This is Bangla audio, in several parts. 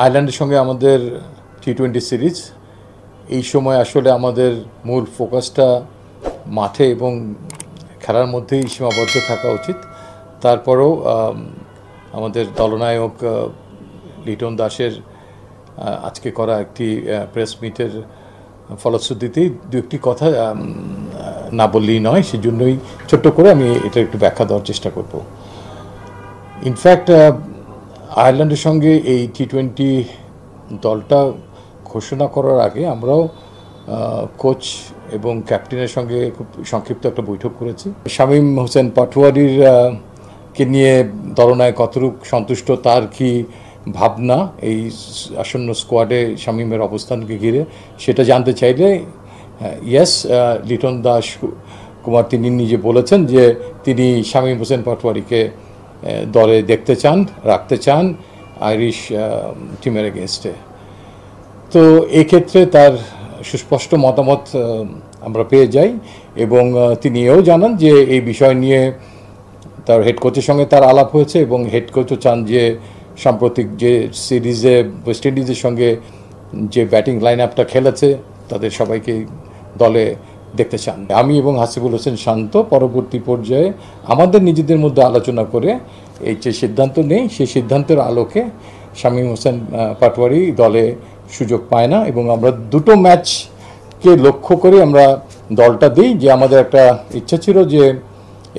আয়ারল্যান্ডের সঙ্গে আমাদের টি-20 সিরিজ এই সময় আসলে আমাদের মূল ফোকাসটা মাঠে এবং খেলার মধ্যেই সীমাবদ্ধ থাকা উচিত। তারপরেও আমাদের দলনায়ক লিটন দাসের আজকে করা একটি প্রেস মিটের ফলশ্রুতিতেই দু একটি কথা না বললেই নয়, সেজন্যই ছোট্ট করে আমি এটা একটু ব্যাখ্যা দেওয়ার চেষ্টা করব। ইনফ্যাক্ট আয়ারল্যান্ডের সঙ্গে এই টি-20 দলটা ঘোষণা করার আগে আমরাও কোচ এবং ক্যাপ্টেনের সঙ্গে খুব সংক্ষিপ্ত একটা বৈঠক করেছি। শামীম হোসেন পাটোয়ারির কে নিয়ে দলনায়ক কতটুকু সন্তুষ্ট, তার কি ভাবনা এই আসন্ন স্কোয়াডে শামীমের অবস্থানকে ঘিরে, সেটা জানতে চাইলে ইয়েস, লিটন দাস কুমার তিনি নিজে বলেছেন যে তিনি শামীম হোসেন পাটোয়ারিকে দলে দেখতে চান, রাখতে চান আইরিশ টিমের এগেনস্টে। তো এক্ষেত্রে তার সুস্পষ্ট মতামত আমরা পেয়ে যাই এবং তিনি এও জানান যে এই বিষয় নিয়ে তার হেড কোচের সঙ্গে তার আলাপ হয়েছে এবং হেড কোচও চান যে সাম্প্রতিক যে সিরিজে ওয়েস্ট ইন্ডিজের সঙ্গে যে ব্যাটিং লাইন আপটা খেলেছে তাদের সবাইকে দলে দেখতে চান। আমি এবং হাসিবুল হোসেন শান্ত পরবর্তী পর্যায়ে আমাদের নিজেদের মধ্যে আলোচনা করে এই যে সিদ্ধান্ত নেই, সেই সিদ্ধান্তের আলোকে শামীম হোসেন পাটোয়ারি দলে সুযোগ পায় না এবং আমরা দুটো ম্যাচকে লক্ষ্য করে আমরা দলটা দিই। যে আমাদের একটা ইচ্ছা ছিল যে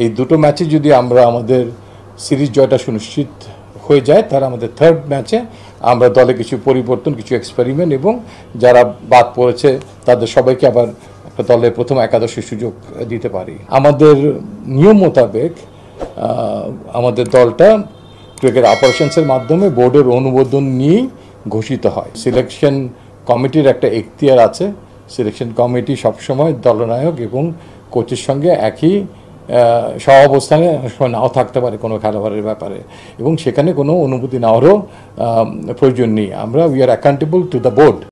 এই দুটো ম্যাচে যদি আমরা আমাদের সিরিজ জয়টা সুনিশ্চিত হয়ে যায়, তাহলে আমাদের থার্ড ম্যাচে আমরা দলে কিছু পরিবর্তন, কিছু এক্সপেরিমেন্ট এবং যারা বাদ পড়েছে তাদের সবাইকে আবার একটা দলের প্রথম একাদশে সুযোগ দিতে পারি। আমাদের নিয়ম মোতাবেক আমাদের দলটা ক্রিকেট অপারেশনসের মাধ্যমে বোর্ডের অনুমোদন নিয়েই ঘোষিত হয়। সিলেকশন কমিটির একটা এখতিয়ার আছে। সিলেকশন কমিটি সবসময় দলনায়ক এবং কোচের সঙ্গে একই সহাবস্থানে নাও থাকতে পারে কোনো খেলোয়াড়ের ব্যাপারে, এবং সেখানে কোনো অনুমতি নেওয়ারও প্রয়োজন নেই। আমরা we are accountable to the board.